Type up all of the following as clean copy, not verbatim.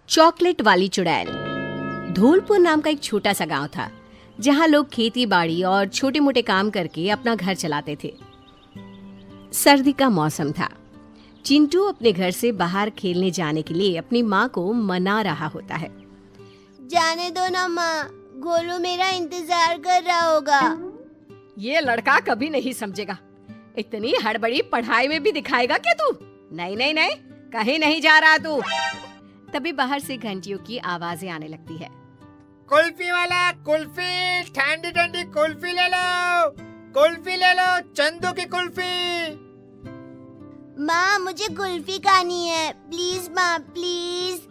Chocolate वाली चुड़ैल। धौलपुर नाम का एक छोटा सा गांव था जहां लोग खेती बाड़ी और छोटे मोटे काम करके अपना घर चलाते थे। सर्दी का मौसम था। चिंटू अपने घर से बाहर खेलने जाने के लिए अपनी माँ को मना रहा होता है। जाने दो ना माँ, गोलू मेरा इंतजार कर रहा होगा। ये लड़का कभी नहीं समझेगा। इतनी हड़बड़ी पढ़ाई में भी दिखाएगा क्या तू? नहीं नहीं नहीं, कहीं नहीं जा रहा तू। तभी बाहर से घंटियों की आवाजें आने लगती है। कुल्फी वाला कुल्फी, ठंडी ठंडी कुल्फी ले लो, कुल्फी ले लो, चंदू की कुल्फी। माँ मुझे कुल्फी खानी है, प्लीज माँ प्लीज।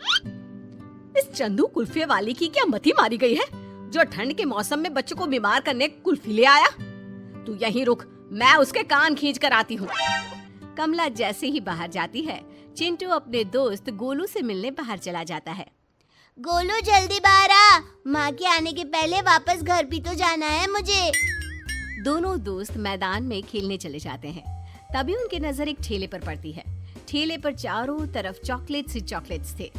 इस चंदू कुल्फी वाली की क्या मती मारी गई है जो ठंड के मौसम में बच्चों को बीमार करने कुल्फी ले आया? तू यहीं रुक, मैं उसके कान खींच कर आती हूँ। कमला जैसे ही बाहर जाती है, चिंटू अपने दोस्त गोलू से मिलने बाहर चला जाता है। गोलू जल्दी बाहर आ, माँ के आने के पहले वापस घर भी तो जाना है मुझे। दोनों दोस्त मैदान में खेलने चले जाते हैं। तभी उनकी नजर एक ठेले पर पड़ती है। ठेले पर चारों तरफ चॉकलेट्स ही चॉकलेट्स थे।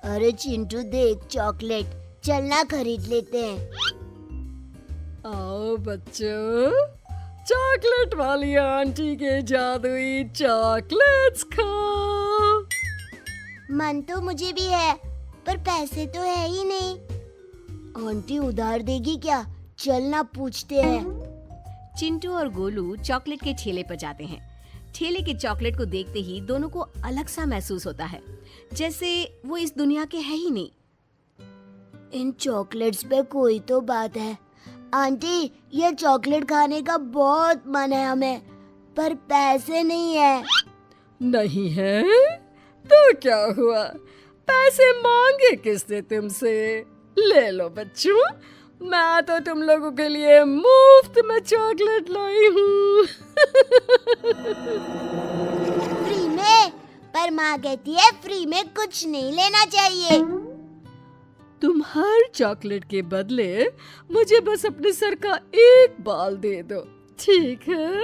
अरे चिंटू देख चॉकलेट, चलना खरीद लेते हैं। आओ बच्चों, चॉकलेट वाली आंटी के जादुई चॉकलेट्स खाओ। मन तो मुझे भी है, पर पैसे तो है ही नहीं। आंटी उधार देगी क्या? चलना पूछते हैं। चिंटू और गोलू चॉकलेट के ठेले पर जाते हैं। ठेले के चॉकलेट को देखते ही दोनों को अलग सा महसूस होता है, जैसे वो इस दुनिया के है ही नहीं। इन चॉकलेट्स पे कोई तो बात है। आंटी ये चॉकलेट खाने का बहुत मन है हमें, पर पैसे नहीं है। नहीं है तो क्या हुआ? पैसे मांगे किसने तुमसे? ले लो बच्चों, मैं तो तुम लोगों के लिए मुफ्त में चॉकलेट लाई हूँ। फ्री में? पर माँ कहती है फ्री में कुछ नहीं लेना चाहिए। तुम हर चॉकलेट के बदले मुझे बस अपने सर का एक बाल दे दो, ठीक है?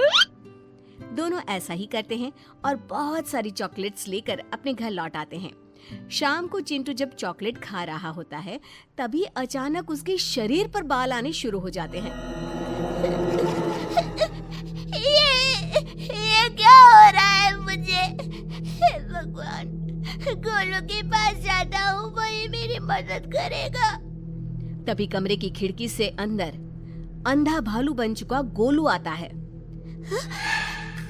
दोनों ऐसा ही करते हैं और बहुत सारी चॉकलेट्स लेकर अपने घर लौट आते हैं। शाम को चिंटू जब चॉकलेट खा रहा होता है, तभी अचानक उसके शरीर पर बाल आने शुरू हो जाते हैं। ये क्या हो रहा है मुझे? हे भगवान, गोलू के पास जाता हूँ, वही मेरी मदद करेगा। तभी कमरे की खिड़की से अंदर अंधा भालू बन चुका गोलू आता है।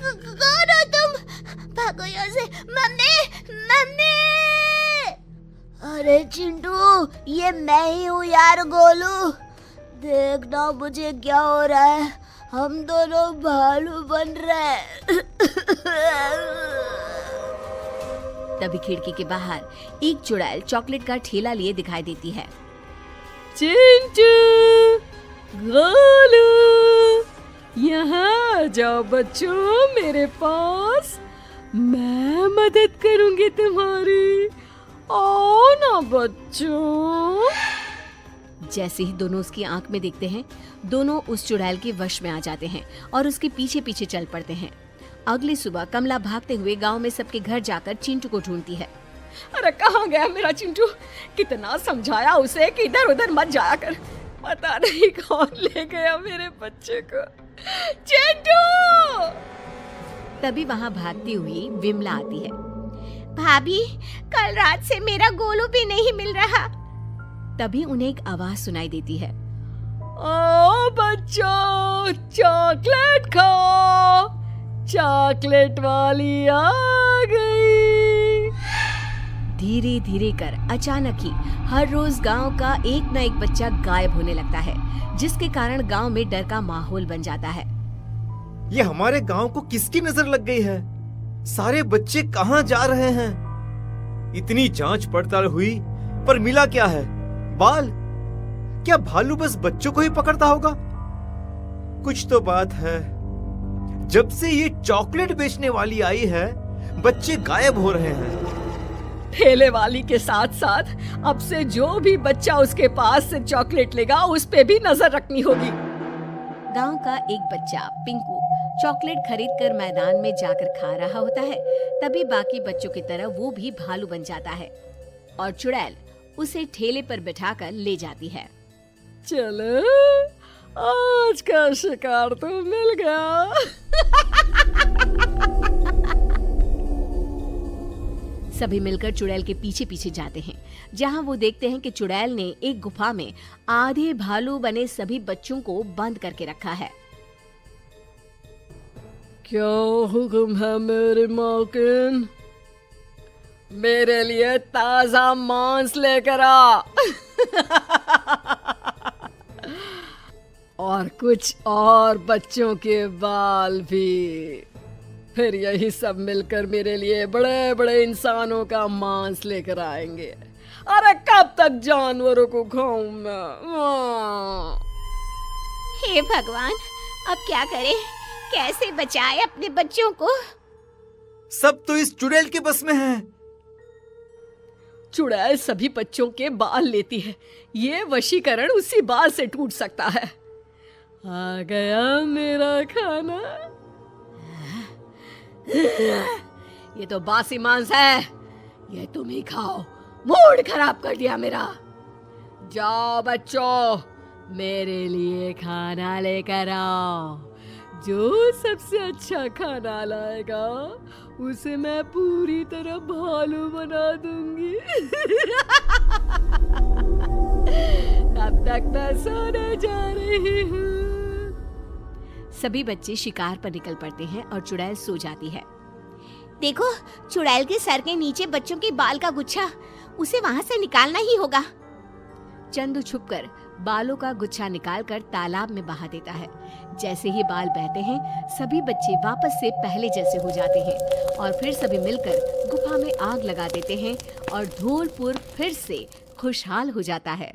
कौन हो तुम? भागो यहाँ से। Mummy mummy! अरे चिंटू, ये मैं ही हूँ यार गोलू। देखना मुझे क्या हो रहा है, हम दोनों भालू बन रहे हैं। तभी खिड़की के बाहर एक चुड़ैल चॉकलेट का ठेला लिए दिखाई देती है। चिंटू, गोलू, यहाँ जाओ बच्चों मेरे पास, मैं मदद करूंगी तुम्हारी। आओ ना बच्चों। जैसे ही दोनों उसकी आंख में देखते हैं, दोनों उस चुड़ैल के वश में आ जाते हैं और उसके पीछे पीछे चल पड़ते हैं। अगली सुबह कमला भागते हुए गांव में सबके घर जाकर चिंटू को ढूंढती है। अरे कहाँ गया मेरा चिंटू? कितना समझाया उसे कि इधर उधर मत जाया कर, पता नहीं कौन ले गया मेरे बच्चे को। चिंटू! तभी वहाँ भागती हुई विमला आती है। भाभी, कल रात से मेरा गोलू भी नहीं मिल रहा। तभी उन्हें एक आवाज सुनाई देती है। ओ बच्चों, चॉकलेट खाओ, चॉकलेट वाली आ गई। धीरे धीरे कर अचानक ही हर रोज गांव का एक न एक बच्चा गायब होने लगता है, जिसके कारण गांव में डर का माहौल बन जाता है। ये हमारे गांव को किसकी नजर लग गई है? सारे बच्चे कहाँ जा रहे हैं? इतनी जांच पड़ताल हुई पर मिला क्या है? बाल? क्या भालू बस बच्चों को ही पकड़ता होगा? कुछ तो बात है। जब से ये चॉकलेट बेचने वाली आई है, बच्चे गायब हो रहे हैं। ठेले वाली के साथ साथ अब से जो भी बच्चा उसके पास से चॉकलेट लेगा, उस पे भी नजर रखनी होगी। गांव का एक बच्चा पिंकू चॉकलेट खरीदकर मैदान में जाकर खा रहा होता है। तभी बाकी बच्चों की तरह वो भी भालू बन जाता है और चुड़ैल उसे ठेले पर बिठाकर ले जाती है। चलो, आज का शिकार तो मिल गया। सभी मिलकर चुड़ैल के पीछे पीछे जाते हैं, जहां वो देखते हैं कि चुड़ैल ने एक गुफा में आधे भालू बने सभी बच्चों को बंद करके रखा है। क्या हुक्म है मेरे मालकिन? मेरे लिए ताजा मांस लेकर आ। और कुछ और बच्चों के बाल भी। फिर यही सब मिलकर मेरे लिए बड़े बड़े इंसानों का मांस लेकर आएंगे। अरे कब तक जानवरों को खाऊं मैं? हे भगवान, अब क्या करें? कैसे बचाए अपने बच्चों को? सब तो इस चुड़ैल के बस में है। चुड़ैल सभी बच्चों के बाल लेती है। ये वशीकरण उसी बाल से टूट सकता है। आ गया मेरा खाना। ये तो बासी मांस है, ये तुम ही खाओ। मूड खराब कर दिया मेरा। जाओ बच्चों, मेरे लिए खाना लेकर आओ। जो सबसे अच्छा खाना लाएगा उसे मैं पूरी तरह भालू बना दूंगी। तब तक मैं सोने जा रही हूँ। सभी बच्चे शिकार पर निकल पड़ते हैं और चुड़ैल सो जाती है। देखो, चुड़ैल के सर के नीचे बच्चों के बाल का गुच्छा, उसे वहाँ से निकालना ही होगा। चंदू छुपकर बालों का गुच्छा निकालकर तालाब में बहा देता है। जैसे ही बाल बहते हैं, सभी बच्चे वापस से पहले जैसे हो जाते हैं और फिर सभी मिलकर गुफा में आग लगा देते हैं और धौलपुर फिर से खुशहाल हो जाता है।